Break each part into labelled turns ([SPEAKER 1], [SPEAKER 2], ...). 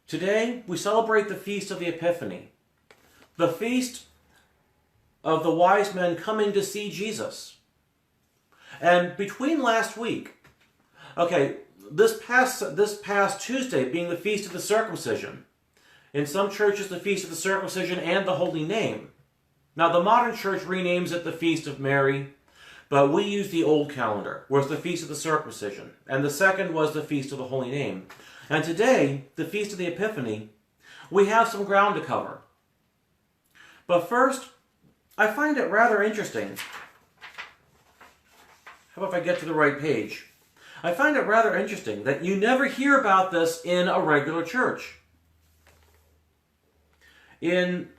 [SPEAKER 1] Today, we celebrate the Feast of the Epiphany, the feast of the wise men coming to see Jesus. And between last week, this past Tuesday being the Feast of the Circumcision, in some churches the Feast of the Circumcision and the Holy Name. Now the modern church renames it the Feast of Mary, but we use the old calendar, where it's the Feast of the Circumcision, and the second was the Feast of the Holy Name. And today, the Feast of the Epiphany, we have some ground to cover. But first, I find it rather interesting. How about if I get to the right page? I find it rather interesting that you never hear about this in a regular church. In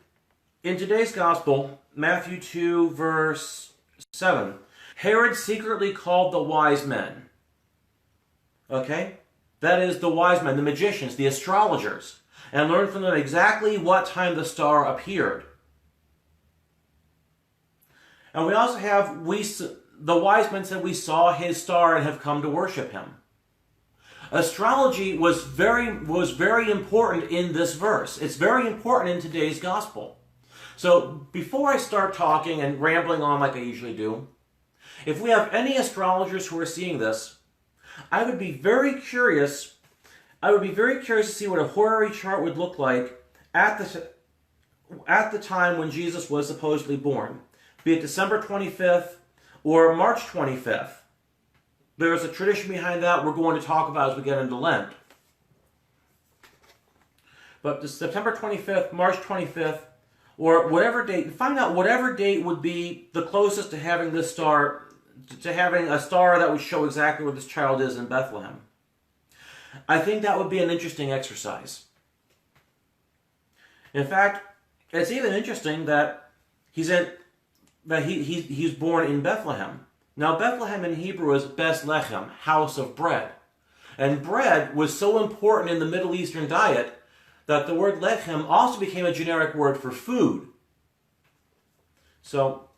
[SPEAKER 1] today's Gospel, Matthew 2, verse 7, Herod secretly called the wise men. Okay? That is, the wise men, the magicians, the astrologers, and learned from them exactly what time the star appeared. And we also have, the wise men said, we saw his star and have come to worship him. Astrology was very important in this verse. It's very important in today's gospel. So before I start talking and rambling on like I usually do, if we have any astrologers who are seeing this, I would be very curious to see what a horary chart would look like at the time when Jesus was supposedly born, be it December 25th or March 25th. There's a tradition behind that we're going to talk about as we get into Lent. But the September 25th, March 25th, or whatever date, find out whatever date would be the closest to having this star, to having a star that would show exactly where this child is in Bethlehem. I think that would be an interesting exercise. In fact, it's even interesting that he's born in Bethlehem. Now, Bethlehem in Hebrew is Bes Lechem, house of bread. And bread was so important in the Middle Eastern diet that the word lechem also became a generic word for food. So,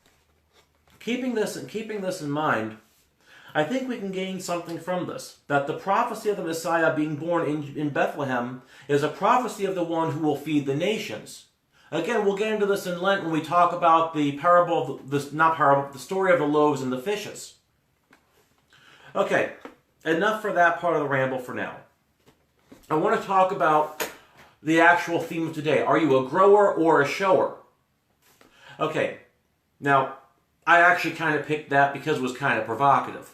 [SPEAKER 1] keeping this in mind, I think we can gain something from this, that the prophecy of the Messiah being born in Bethlehem is a prophecy of the one who will feed the nations. Again, we'll get into this in Lent when we talk about the the story of the loaves and the fishes. Okay, enough for that part of the ramble for now. I want to talk about the actual theme of today. Are you a grower or a shower? Okay, now, I actually kind of picked that because it was kind of provocative.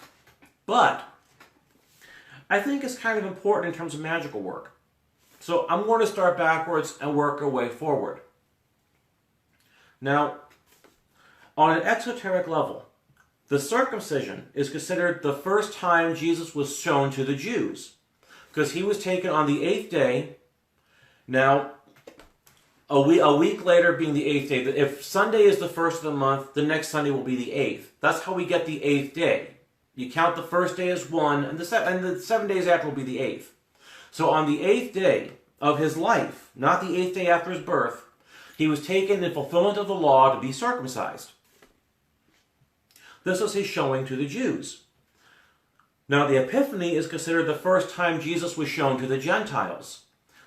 [SPEAKER 1] But I think it's kind of important in terms of magical work. So I'm going to start backwards and work our way forward. Now, on an exoteric level, the circumcision is considered the first time Jesus was shown to the Jews, because he was taken on the 8th day. Now, a week later being the 8th day, if Sunday is the first of the month, the next Sunday will be the 8th. That's how we get the 8th day. You count the first day as 1, and the 7 days after will be the 8th. So on the 8th day of his life, not the 8th day after his birth, he was taken in fulfillment of the law to be circumcised. This was his showing to the Jews. Now, the Epiphany is considered the first time Jesus was shown to the Gentiles.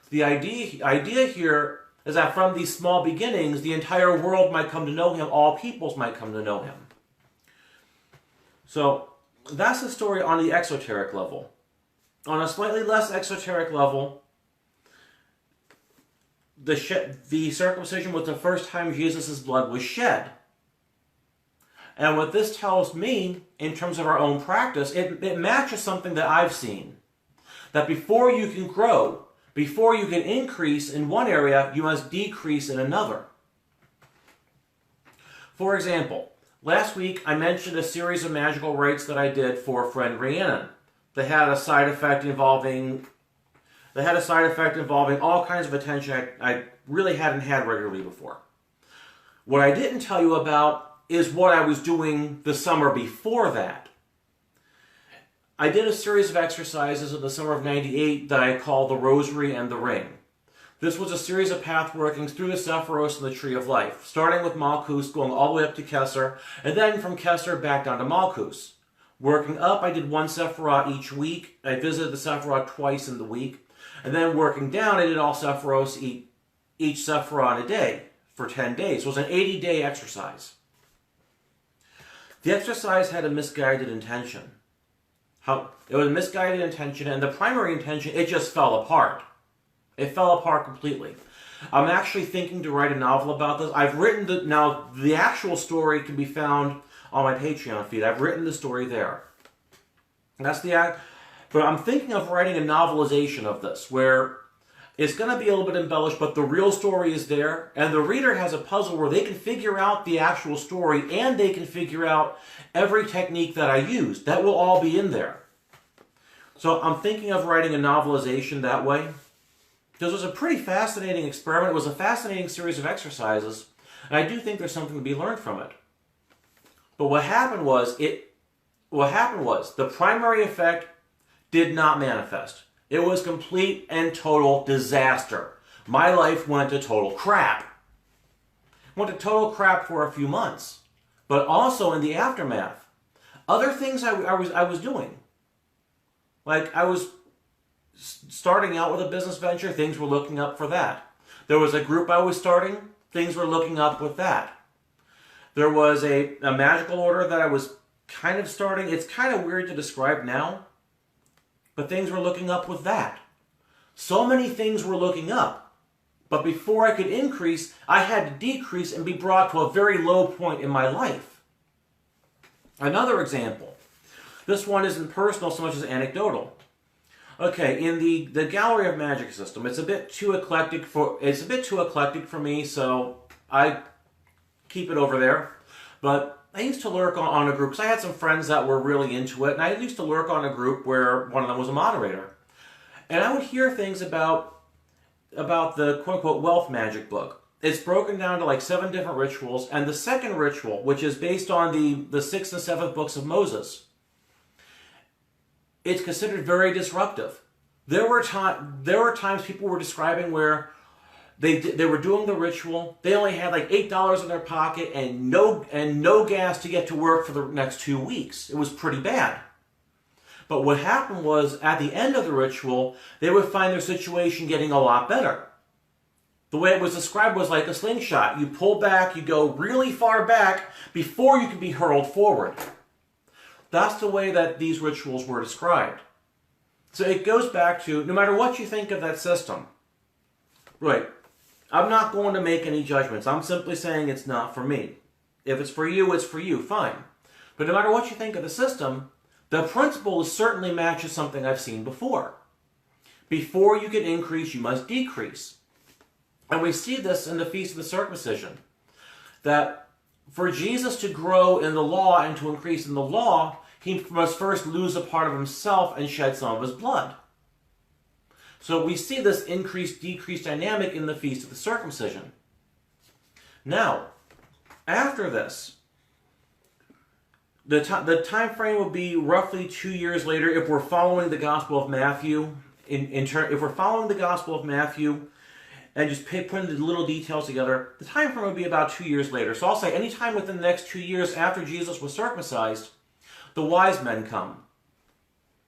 [SPEAKER 1] The idea here is that from these small beginnings, the entire world might come to know him, all peoples might come to know him. So, that's the story on the exoteric level. On a slightly less exoteric level, the circumcision was the first time Jesus' blood was shed. And what this tells me, in terms of our own practice, it matches something that I've seen. That before you can grow, before you can increase in one area, you must decrease in another. For example, last week I mentioned a series of magical rites that I did for friend Rhiannon. They had a side effect involving all kinds of attention I really hadn't had regularly before. What I didn't tell you about is what I was doing the summer before that. I did a series of exercises in the summer of '98 that I called the Rosary and the Ring. This was a series of path workings through the Sephiros and the Tree of Life, starting with Malchus, going all the way up to Kesser, and then from Kesser back down to Malchus. Working up, I did one Sephirah each week. I visited the Sephirah twice in the week. And then working down, I did all Sephiros, each Sephiron a day for 10 days. So it was an 80-day exercise. The exercise had a misguided intention. It was a misguided intention, and the primary intention, it just fell apart. It fell apart completely. I'm actually thinking to write a novel about this. I've written now the actual story can be found on my Patreon feed. I've written the story there. That's but I'm thinking of writing a novelization of this, where it's going to be a little bit embellished, but the real story is there, and the reader has a puzzle where they can figure out the actual story, and they can figure out every technique that I used. That will all be in there. So I'm thinking of writing a novelization that way. This was a pretty fascinating experiment. It was a fascinating series of exercises, and I do think there's something to be learned from it. But what happened was the primary effect did not manifest. It was complete and total disaster. My life went to total crap. Went to total crap for a few months, but also in the aftermath, other things I was doing. Like I was starting out with a business venture, things were looking up for that. There was a group I was starting, things were looking up with that. There was a magical order that I was kind of starting. It's kind of weird to describe now, but things were looking up with that. So many things were looking up, but before I could increase, I had to decrease and be brought to a very low point in my life. Another example. This one isn't personal so much as anecdotal. Okay, in the Gallery of Magic system, it's a bit too eclectic for me, so I keep it over there. But I used to lurk on a group, because I had some friends that were really into it, and I used to lurk on a group where one of them was a moderator. And I would hear things about the quote-unquote wealth magic book. It's broken down to like 7 different rituals, and the second ritual, which is based on the 6th and 7th books of Moses, it's considered very disruptive. There were times people were describing where they were doing the ritual, they only had like $8 in their pocket and no gas to get to work for the next 2 weeks. It was pretty bad. But what happened was, at the end of the ritual, they would find their situation getting a lot better. The way it was described was like a slingshot. You pull back, you go really far back before you can be hurled forward. That's the way that these rituals were described. So it goes back to, no matter what you think of that system, right, I'm not going to make any judgments. I'm simply saying it's not for me. If it's for you, fine. But no matter what you think of the system, the principle certainly matches something I've seen before. Before you can increase, you must decrease. And we see this in the Feast of the Circumcision, that for Jesus to grow in the law and to increase in the law, he must first lose a part of himself and shed some of his blood. So we see this increase-decrease dynamic in the Feast of the Circumcision. Now, after this, the time frame will be roughly 2 years later if we're following the Gospel of Matthew. If we're following the Gospel of Matthew and just putting the little details together, the time frame will be about 2 years later. So I'll say any time within the next 2 years after Jesus was circumcised, the wise men come.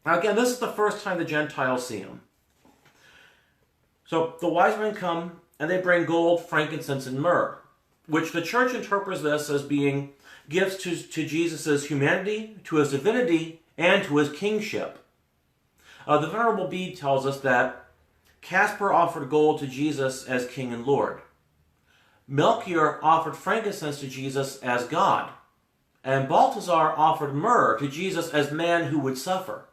[SPEAKER 1] Now again, this is the first time the Gentiles see him. So the wise men come, and they bring gold, frankincense, and myrrh, which the church interprets this as being gifts to Jesus' humanity, to his divinity, and to his kingship. The Venerable Bede tells us that Caspar offered gold to Jesus as king and Lord. Melchior offered frankincense to Jesus as God. And Balthazar offered myrrh to Jesus as man who would suffer.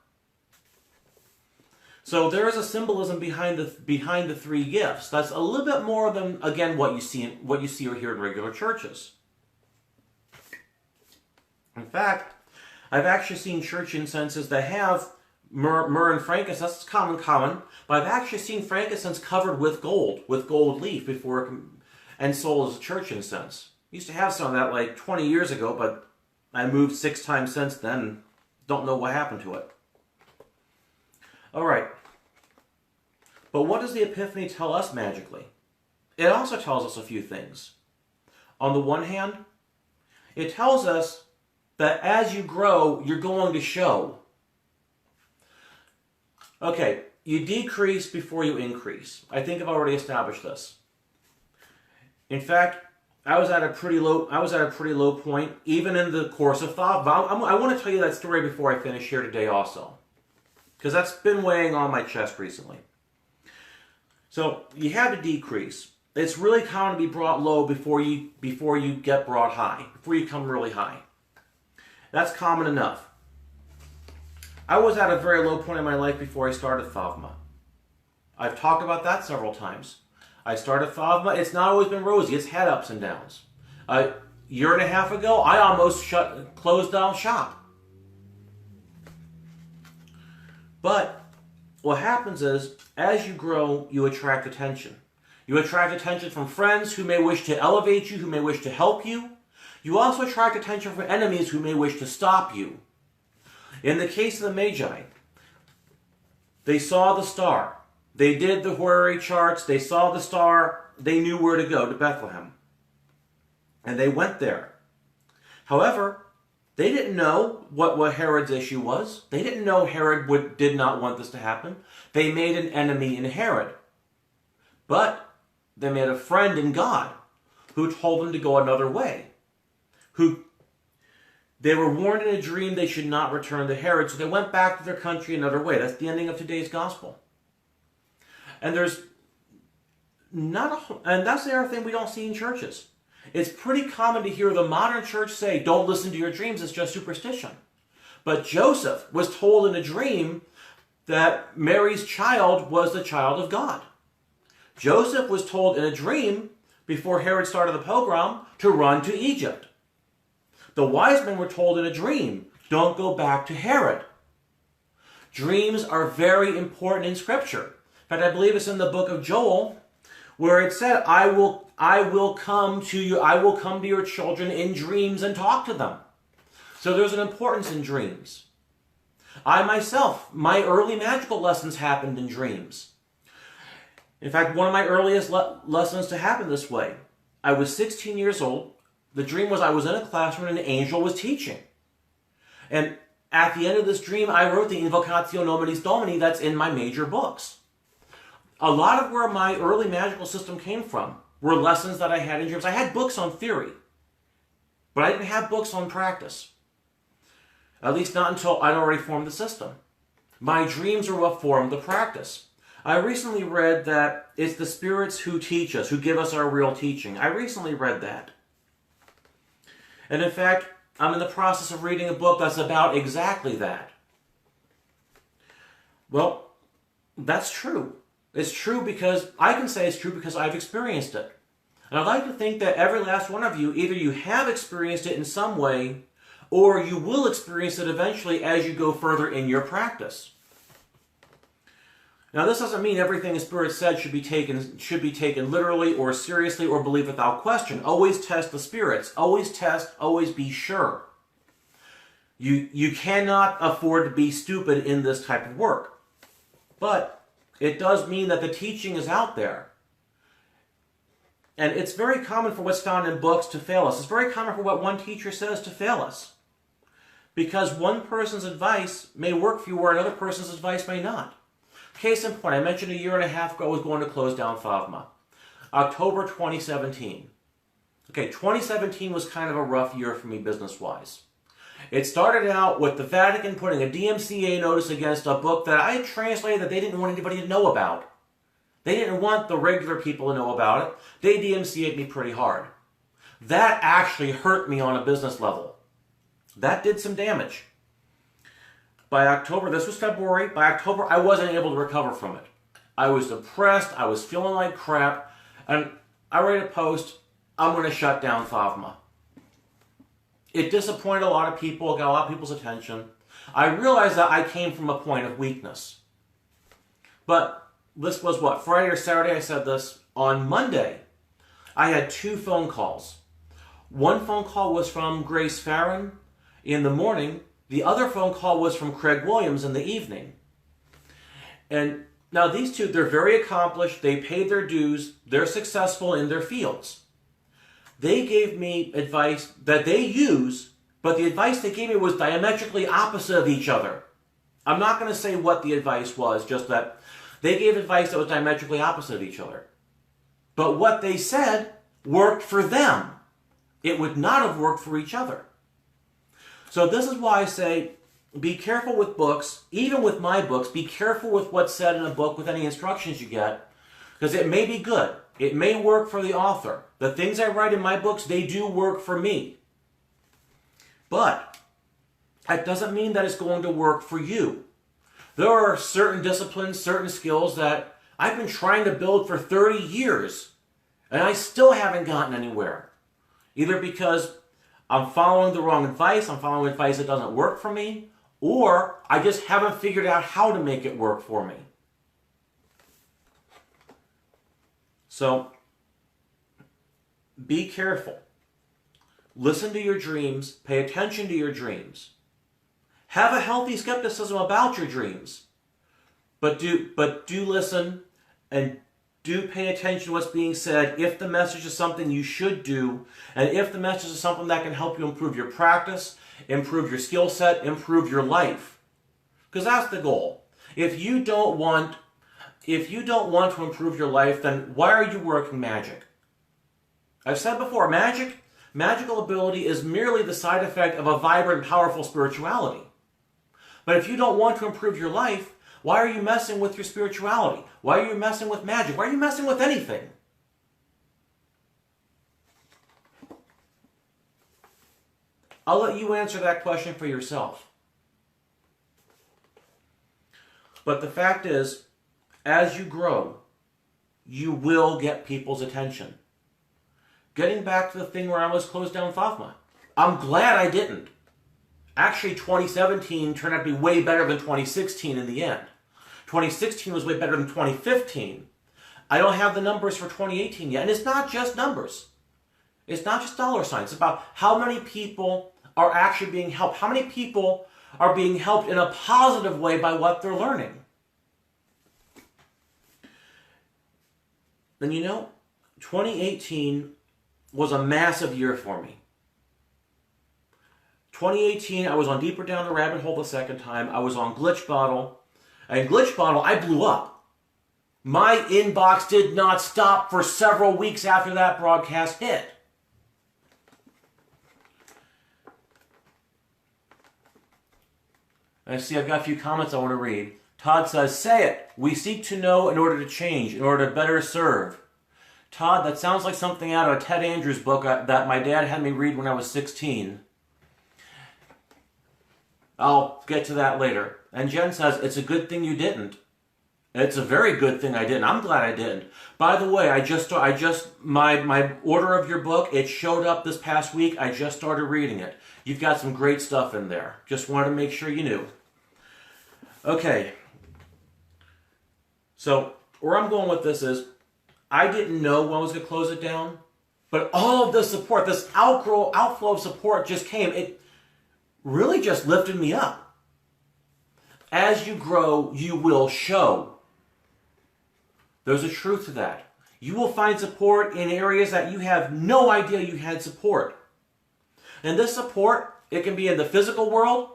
[SPEAKER 1] So there is a symbolism behind the 3 gifts. That's a little bit more than, again, what you see or hear in regular churches. In fact, I've actually seen church incenses that have myrrh and frankincense. That's common, but I've actually seen frankincense covered with gold leaf before it can, and sold as a church incense. Used to have some of that like 20 years ago, but I moved 6 times since then and don't know what happened to it. Alright. But what does the Epiphany tell us magically? It also tells us a few things. On the one hand, it tells us that as you grow, you're going to show. Okay, you decrease before you increase. I think I've already established this. In fact, I was at a pretty low point, even in the course of THAVMA. I want to tell you that story before I finish here today also, because that's been weighing on my chest recently. So you have a decrease. It's really common to be brought low before you get brought high, before you come really high. That's common enough. I was at a very low point in my life before I started THAVMA. I've talked about that several times. I started THAVMA. It's not always been rosy. It's had ups and downs. A year and a half ago, I almost closed down shop. But what happens is, as you grow, you attract attention. You attract attention from friends who may wish to elevate you, who may wish to help you. You also attract attention from enemies who may wish to stop you. In the case of the Magi, they saw the star. They did the horary charts. They saw the star. They knew where to go, to Bethlehem. And they went there. However, they didn't know what Herod's issue was. They didn't know Herod did not want this to happen. They made an enemy in Herod. But they made a friend in God who told them to go another way. They were warned in a dream they should not return to Herod, so they went back to their country another way. That's the ending of today's gospel. And that's the other thing we don't see in churches. It's pretty common to hear the modern church say, don't listen to your dreams, it's just superstition. But Joseph was told in a dream that Mary's child was the child of God. Joseph was told in a dream, before Herod started the pogrom, to run to Egypt. The wise men were told in a dream, don't go back to Herod. Dreams are very important in Scripture. In fact, I believe it's in the book of Joel, where it said, I will come to you, I will come to your children in dreams and talk to them. So there's an importance in dreams. I myself, my early magical lessons happened in dreams. In fact, one of my earliest lessons to happen this way, I was 16 years old. The dream was I was in a classroom and an angel was teaching. And at the end of this dream, I wrote the Invocatio Nominis Domini that's in my major books. A lot of where my early magical system came from were lessons that I had in dreams. I had books on theory, but I didn't have books on practice. At least not until I'd already formed the system. My dreams are what formed the practice. I recently read that it's the spirits who teach us, who give us our real teaching. I recently read that. And in fact, I'm in the process of reading a book that's about exactly that. Well, that's true. It's true because, I can say it's true because I've experienced it. And I'd like to think that every last one of you, either you have experienced it in some way, or you will experience it eventually as you go further in your practice. Now, this doesn't mean everything the Spirit said should be taken literally or seriously or believed without question. Always test the spirits. Always test, always be sure. You cannot afford to be stupid in this type of work. But it does mean that the teaching is out there. And it's very common for what's found in books to fail us. It's very common for what one teacher says to fail us. Because one person's advice may work for you where another person's advice may not. Case in point, I mentioned a year and a half ago I was going to close down THAVMA. October 2017. Okay, 2017 was kind of a rough year for me business-wise. It started out with the Vatican putting a DMCA notice against a book that I translated that they didn't want anybody to know about. They didn't want the regular people to know about it. They DMCA'd me pretty hard. That actually hurt me on a business level. That did some damage. By October, this was February, by October I wasn't able to recover from it. I was depressed, I was feeling like crap, and I wrote a post, I'm going to shut down THAVMA. It disappointed a lot of people, it got a lot of people's attention. I realized that I came from a point of weakness. But this was what, Friday or Saturday I said this. On Monday, I had 2 phone calls. One phone call was from Grace Farron in the morning. The other phone call was from Craig Williams in the evening. And now these two, they're very accomplished. They paid their dues. They're successful in their fields. They gave me advice that they use, but the advice they gave me was diametrically opposite of each other. I'm not going to say what the advice was, just that They gave advice that was diametrically opposite of each other. But what they said worked for them. It would not have worked for each other. So this is why I say, be careful with books, even with my books, be careful with what's said in a book with any instructions you get, because it may be good. It may work for the author. The things I write in my books, they do work for me. But that doesn't mean that it's going to work for you. There are certain disciplines, certain skills that I've been trying to build for 30 years, and I still haven't gotten anywhere. Either because I'm following the wrong advice, I'm following advice that doesn't work for me, or I just haven't figured out how to make it work for me. So, be careful. Listen to your dreams. Pay attention to your dreams. Have a healthy skepticism about your dreams. But do listen and do pay attention to what's being said if the message is something you should do, and if the message is something that can help you improve your practice, improve your skill set, improve your life. Because that's the goal. If you don't want to improve your life, then why are you working magic? I've said before, magical ability is merely the side effect of a vibrant, powerful spirituality. But if you don't want to improve your life, why are you messing with your spirituality? Why are you messing with magic? Why are you messing with anything? I'll let you answer that question for yourself. But the fact is, as you grow, you will get people's attention. Getting back to the thing where I almost closed down THAVMA. I'm glad I didn't. Actually, 2017 turned out to be way better than 2016 in the end. 2016 was way better than 2015. I don't have the numbers for 2018 yet. And it's not just numbers. It's not just dollar signs. It's about how many people are actually being helped. How many people are being helped in a positive way by what they're learning. And 2018 was a massive year for me. 2018, I was on Deeper Down the Rabbit Hole the second time. I was on Glitch Bottle. And Glitch Bottle, I blew up. My inbox did not stop for several weeks after that broadcast hit. I see I've got a few comments I want to read. Todd says, say it. We seek to know in order to change, in order to better serve. Todd, that sounds like something out of a Ted Andrews book that my dad had me read when I was 16. I'll get to that later. And Jen says, it's a good thing you didn't. It's a very good thing I didn't. I'm glad I didn't. By the way, my order of your book, it showed up this past week. I just started reading it. You've got some great stuff in there. Just wanted to make sure you knew. Okay. So, where I'm going with this is, I didn't know when I was going to close it down, but all of this support, this outflow of support just came. It really just lifted me up. As you grow, you will show. There's a truth to that. You will find support in areas that you have no idea you had support. And this support, it can be in the physical world.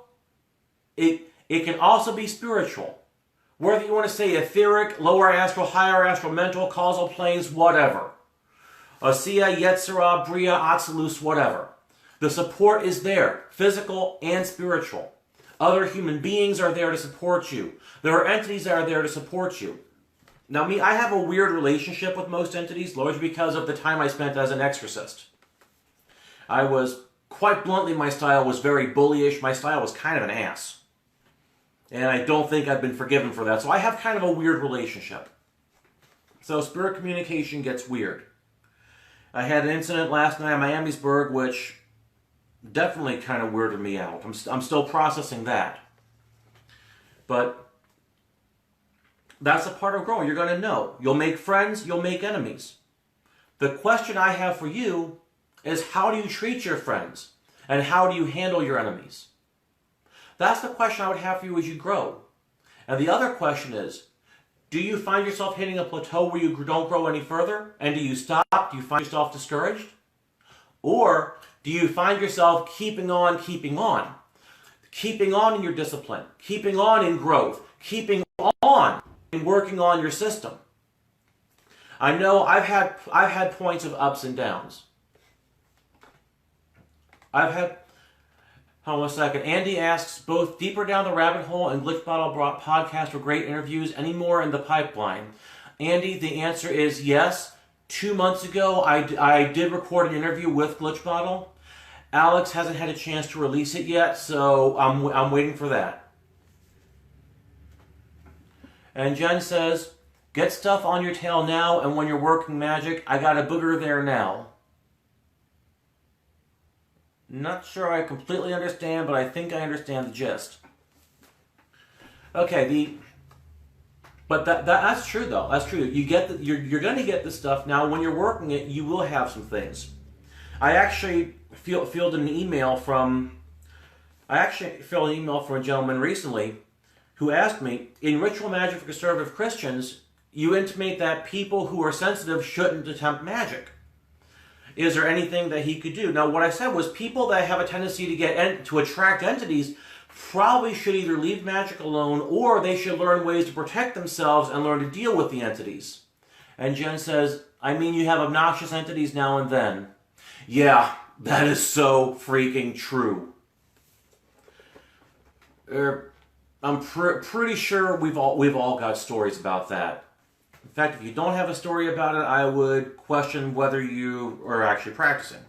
[SPEAKER 1] It can also be spiritual. Whether you want to say etheric, lower astral, higher astral, mental, causal planes, whatever. Asiya, Yetzirah, Bria, Atzilus, whatever. The support is there, physical and spiritual. Other human beings are there to support you. There are entities that are there to support you. Now I have a weird relationship with most entities, largely because of the time I spent as an exorcist. Quite bluntly, my style was very bullyish. My style was kind of an ass. And I don't think I've been forgiven for that. So I have kind of a weird relationship. So spirit communication gets weird. I had an incident last night in Miamisburg, which definitely kind of weirded me out. I'm still processing that. But that's a part of growing. You're going to know. You'll make friends. You'll make enemies. The question I have for you is, how do you treat your friends? And how do you handle your enemies? That's the question I would have for you as you grow. And the other question is, do you find yourself hitting a plateau where you don't grow any further? And do you stop? Do you find yourself discouraged? Or do you find yourself keeping on in your discipline, keeping on in growth, keeping on working on your system. I know I've had points of ups and downs. Hold on a second. Andy asks, both Deeper Down the Rabbit Hole and Glitch Bottle podcast were great interviews. Any more in the pipeline? Andy, the answer is yes. 2 months ago, I did record an interview with Glitch Bottle. Alex hasn't had a chance to release it yet, so I'm waiting for that. And Jen says, get stuff on your tail now, and when you're working magic, I got a booger there now. Not sure I completely understand, but I think I understand the gist. Okay, but that's true though. That's true. You're going to get the stuff now. When you're working it, you will have some things. I actually fielded an email from a gentleman recently who asked me, in Ritual Magic for Conservative Christians, you intimate that people who are sensitive shouldn't attempt magic. Is there anything that he could do? Now, what I said was people that have a tendency to attract entities probably should either leave magic alone or they should learn ways to protect themselves and learn to deal with the entities. And Jen says, I mean, you have obnoxious entities now and then. Yeah, that is so freaking true. I'm pretty sure we've all got stories about that. In fact, if you don't have a story about it, I would question whether you are actually practicing.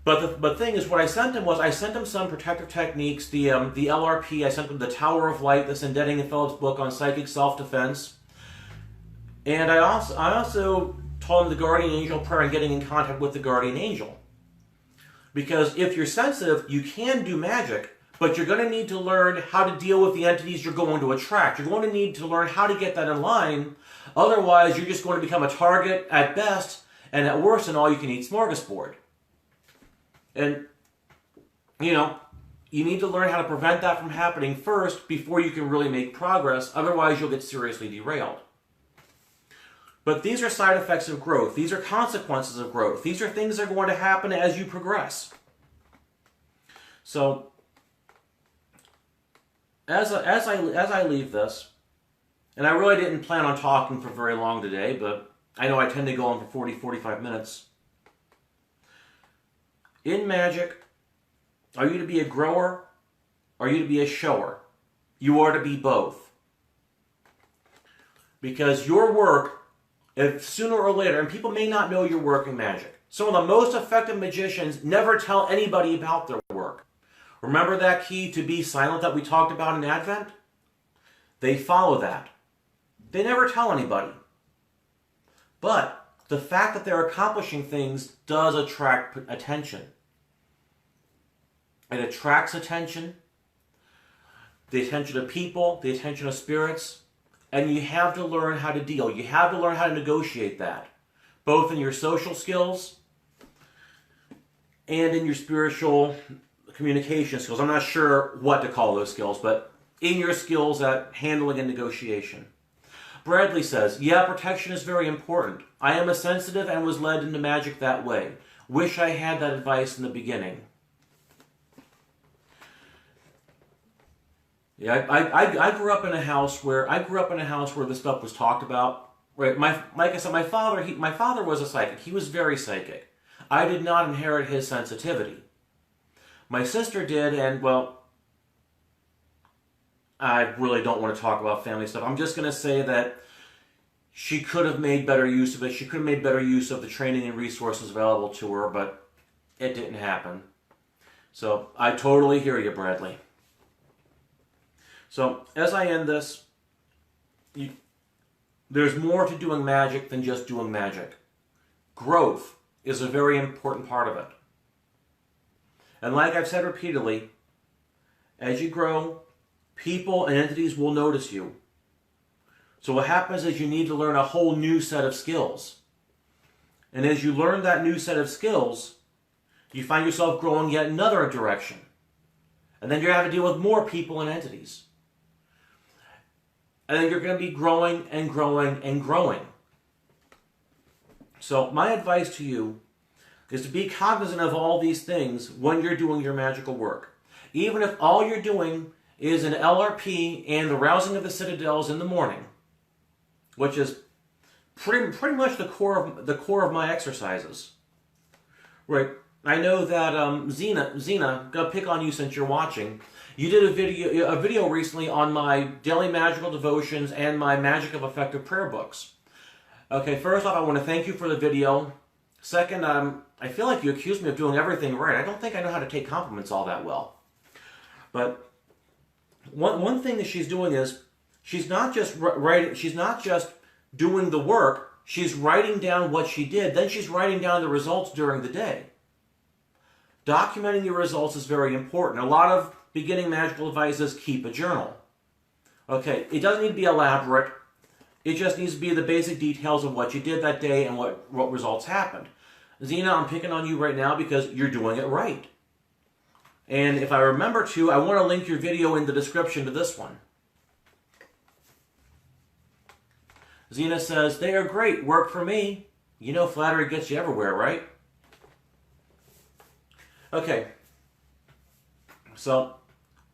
[SPEAKER 1] But the thing is, what I sent him some protective techniques, the LRP, I sent him the Tower of Light, that's in Denning and Phillips' book on psychic self-defense. And I also told him the Guardian Angel prayer and getting in contact with the Guardian Angel. Because if you're sensitive, you can do magic, but you're going to need to learn how to deal with the entities you're going to attract. You're going to need to learn how to get that in line. Otherwise, you're just going to become a target at best, and at worst, an all-you-can-eat smorgasbord. And, you need to learn how to prevent that from happening first before you can really make progress. Otherwise, you'll get seriously derailed. But these are side effects of growth. These are consequences of growth. These are things that are going to happen as you progress. So, as I leave this, and I really didn't plan on talking for very long today, but I know I tend to go on for 40-45 minutes. In magic, are you to be a grower? Or are you to be a shower? You are to be both. Because your work, if sooner or later, and people may not know you're working magic. Some of the most effective magicians never tell anybody about their work. Remember that key to be silent that we talked about in Advent? They follow that. They never tell anybody. But the fact that they're accomplishing things does attract attention. It attracts attention, the attention of people, the attention of spirits, and you have to learn how to deal. You have to learn how to negotiate that, both in your social skills and in your spiritual communication skills. I'm not sure what to call those skills, but in your skills at handling and negotiation. Bradley says, yeah, protection is very important. I am a sensitive and was led into magic that way. Wish I had that advice in the beginning. Yeah, I grew up in a house where this stuff was talked about. Right, like I said, my father was a psychic. He was very psychic. I did not inherit his sensitivity. My sister did, and well, I really don't want to talk about family stuff. I'm just going to say that she could have made better use of it. She could have made better use of the training and resources available to her, but it didn't happen. So I totally hear you, Bradley. So as I end this, there's more to doing magic than just doing magic. Growth is a very important part of it. And like I've said repeatedly, as you grow, people and entities will notice you. So what happens is you need to learn a whole new set of skills. And as you learn that new set of skills, you find yourself growing yet another direction. And then you're going to have to deal with more people and entities. And then you're going to be growing and growing and growing. So my advice to you is to be cognizant of all these things when you're doing your magical work. Even if all you're doing is an LRP and the rousing of the citadels in the morning, which is pretty much the core of my exercises. Right. I know that Xena, gonna pick on you since you're watching. You did a video recently on my daily magical devotions and my Magic of Effective prayer books. Okay, first off, I want to thank you for the video. Second, I feel like you accused me of doing everything right. I don't think I know how to take compliments all that well. But one thing that she's doing is she's not just writing. She's not just doing the work. She's writing down what she did. Then she's writing down the results during the day. Documenting your results is very important. A lot of beginning magical advice is keep a journal. Okay, it doesn't need to be elaborate. It just needs to be the basic details of what you did that day and what results happened. Xena, I'm picking on you right now because you're doing it right. And if I remember to, I want to link your video in the description to this one. Xena says, they are great, work for me. You know flattery gets you everywhere, right? Okay, so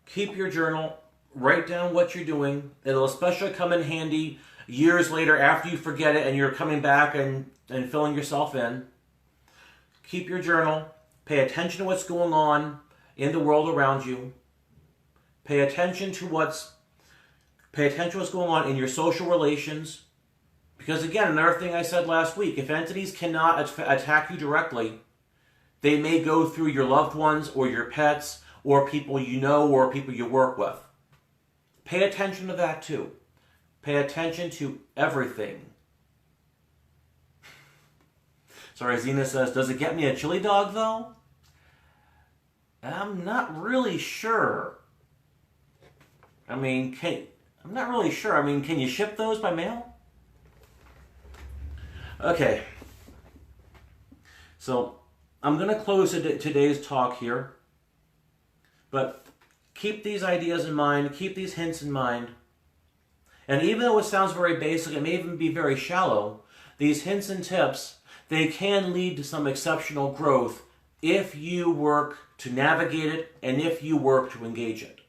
[SPEAKER 1] keep your journal, write down what you're doing. It'll especially come in handy years later after you forget it and you're coming back and filling yourself in. Keep your journal, pay attention to what's going on in the world around you. Pay attention to what's going on in your social relations. Because again, another thing I said last week, if entities cannot attack you directly, they may go through your loved ones or your pets or people you know or people you work with. Pay attention to that too. Pay attention to everything. Sorry, Xena says, does it get me a chili dog though? I'm not really sure. I'm not really sure. Can you ship those by mail? Okay. So, I'm going to close today's talk here, but keep these ideas in mind, keep these hints in mind, and even though it sounds very basic, it may even be very shallow, these hints and tips, they can lead to some exceptional growth if you work to navigate it and if you work to engage it.